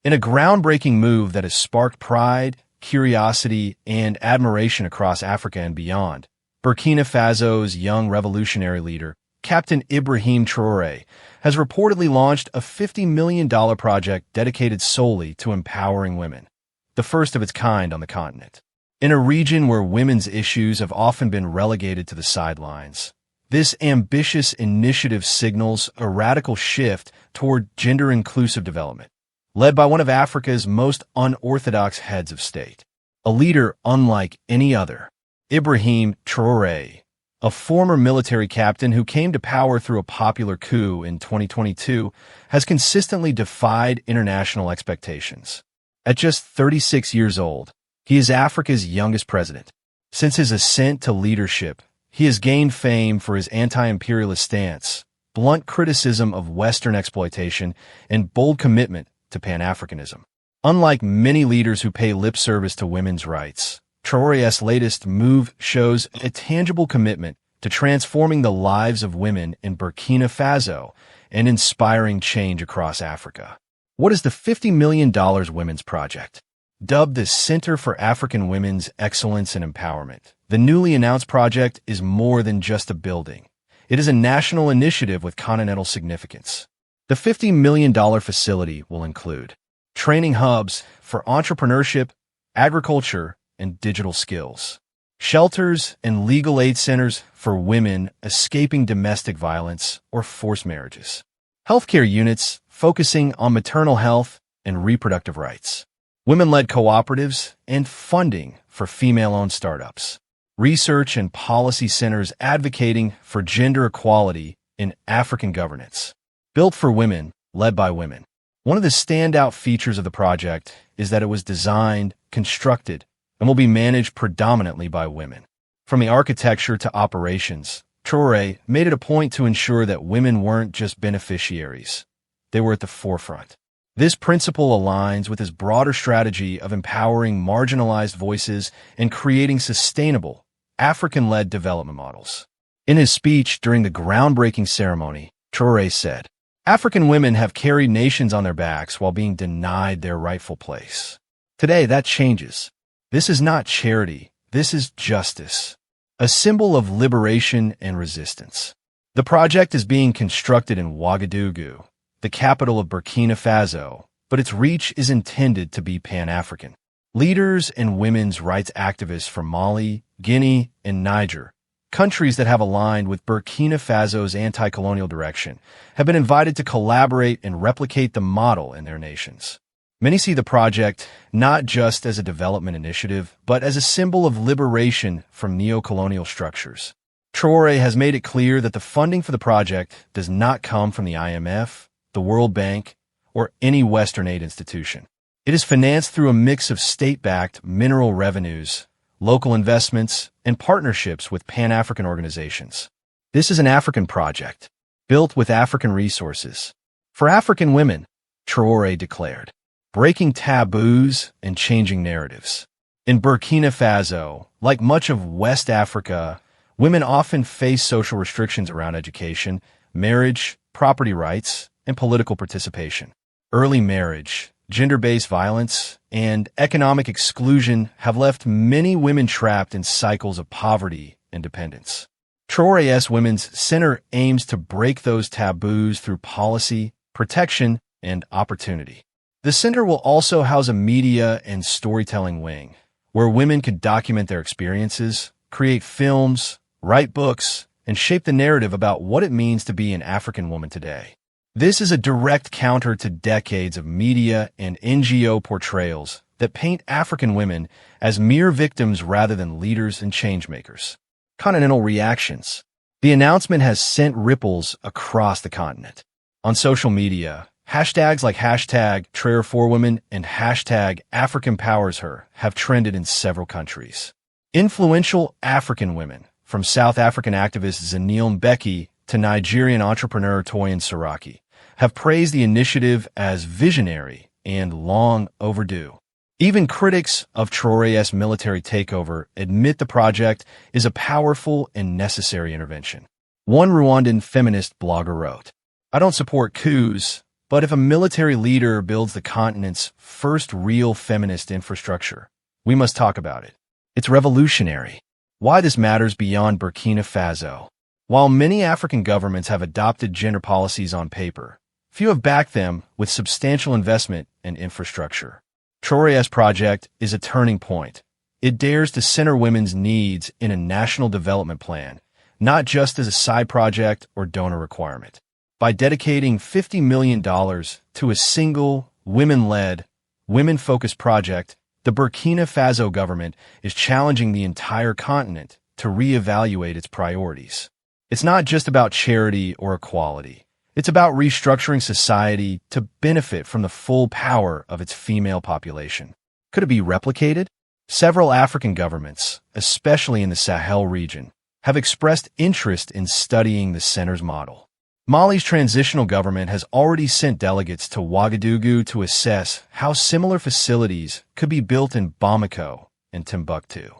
In a groundbreaking move that has sparked pride, curiosity, and admiration across Africa and beyond, Burkina Faso's young revolutionary leader, Captain Ibrahim Traore, has reportedly launched a $50 million project dedicated solely to empowering women, the first of its kind on the continent. In a region where women's issues have often been relegated to the sidelines, this ambitious initiative signals a radical shift toward gender-inclusive development, led by one of Africa's most unorthodox heads of state, a leader unlike any other, Ibrahim Traore, a former military captain who came to power through a popular coup in 2022, has consistently defied international expectations. At just 36 years old, he is Africa's youngest president. Since his ascent to leadership, he has gained fame for his anti-imperialist stance, blunt criticism of Western exploitation, and bold commitment to Pan-Africanism. Unlike many leaders who pay lip service to women's rights, Traore's latest move shows a tangible commitment to transforming the lives of women in Burkina Faso and inspiring change across Africa. What is the $50 million Women's Project? Dubbed the Center for African Women's Excellence and Empowerment, the newly announced project is more than just a building. It is a national initiative with continental significance. The $50 million facility will include training hubs for entrepreneurship, agriculture, and digital skills, shelters and legal aid centers for women escaping domestic violence or forced marriages, healthcare units focusing on maternal health and reproductive rights, women-led cooperatives, and funding for female-owned startups, research and policy centers advocating for gender equality in African governance. Built for women, led by women. One of the standout features of the project is that it was designed, constructed, and will be managed predominantly by women. From the architecture to operations, Traore made it a point to ensure that women weren't just beneficiaries. They were at the forefront. This principle aligns with his broader strategy of empowering marginalized voices and creating sustainable, African-led development models. In his speech during the groundbreaking ceremony, Traore said, "African women have carried nations on their backs while being denied their rightful place. Today, that changes. This is not charity. This is justice, a symbol of liberation and resistance." The project is being constructed in Ouagadougou, the capital of Burkina Faso, but its reach is intended to be Pan-African. Leaders and women's rights activists from Mali, Guinea, and Niger, countries that have aligned with Burkina Faso's anti-colonial direction, have been invited to collaborate and replicate the model in their nations. Many see the project not just as a development initiative, but as a symbol of liberation from neo-colonial structures. Traore has made it clear that the funding for the project does not come from the IMF, the World Bank, or any Western aid institution. It is financed through a mix of state-backed mineral revenues, local investments, and partnerships with Pan-African organizations. This is an African project, built with African resources. For African women, Traore declared, breaking taboos and changing narratives. In Burkina Faso, like much of West Africa, women often face social restrictions around education, marriage, property rights, and political participation. Early marriage, gender-based violence, and economic exclusion have left many women trapped in cycles of poverty and dependence. Traore's Women's Center aims to break those taboos through policy, protection, and opportunity. The center will also house a media and storytelling wing, where women can document their experiences, create films, write books, and shape the narrative about what it means to be an African woman today. This is a direct counter to decades of media and NGO portrayals that paint African women as mere victims rather than leaders and changemakers. Continental reactions. The announcement has sent ripples across the continent. On social media, hashtags like #Traore4Women and #AfricanPowersHer have trended in several countries. Influential African women, from South African activist Zanille Mbeki to Nigerian entrepreneur Toyin Saraki, have praised the initiative as visionary and long overdue. Even critics of Traore's military takeover admit the project is a powerful and necessary intervention. One Rwandan feminist blogger wrote, "I don't support coups, But if a military leader builds the continent's first real feminist infrastructure, we must talk about it. It's revolutionary. Why this matters beyond Burkina Faso. While many African governments have adopted gender policies on paper, few have backed them with substantial investment and infrastructure. Traore's project is a turning point. It dares to center women's needs in a national development plan, not just as a side project or donor requirement. By dedicating $50 million to a single, women-led, women-focused project, the Burkina Faso government is challenging the entire continent to reevaluate its priorities. It's not just about charity or equality. It's about restructuring society to benefit from the full power of its female population. Could it be replicated? Several African governments, especially in the Sahel region, have expressed interest in studying the center's model. Mali's transitional government has already sent delegates to Ouagadougou to assess how similar facilities could be built in Bamako and Timbuktu.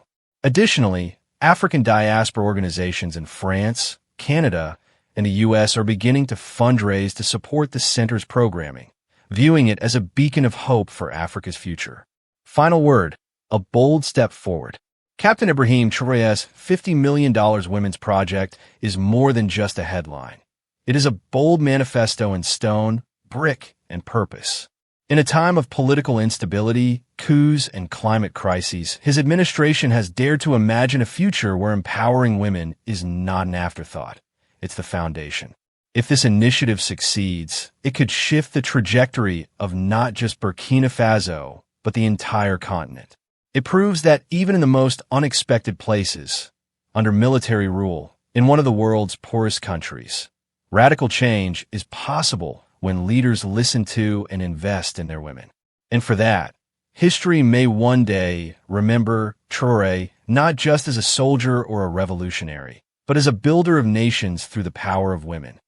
Additionally, African diaspora organizations in France, Canada, and the U.S. are beginning to fundraise to support the center's programming, viewing it as a beacon of hope for Africa's future. Final word, a bold step forward. Captain Ibrahim Traore's $50 million Women's Project is more than just a headline. It is a bold manifesto in stone, brick, and purpose. In a time of political instability, coups, and climate crises, his administration has dared to imagine a future where empowering women is not an afterthought. It's the foundation. If this initiative succeeds, it could shift the trajectory of not just Burkina Faso, but the entire continent. It proves that even in the most unexpected places, under military rule, in one of the world's poorest countries, radical change is possible when leaders listen to and invest in their women. And for that, history may one day remember Traore not just as a soldier or a revolutionary, but as a builder of nations through the power of women.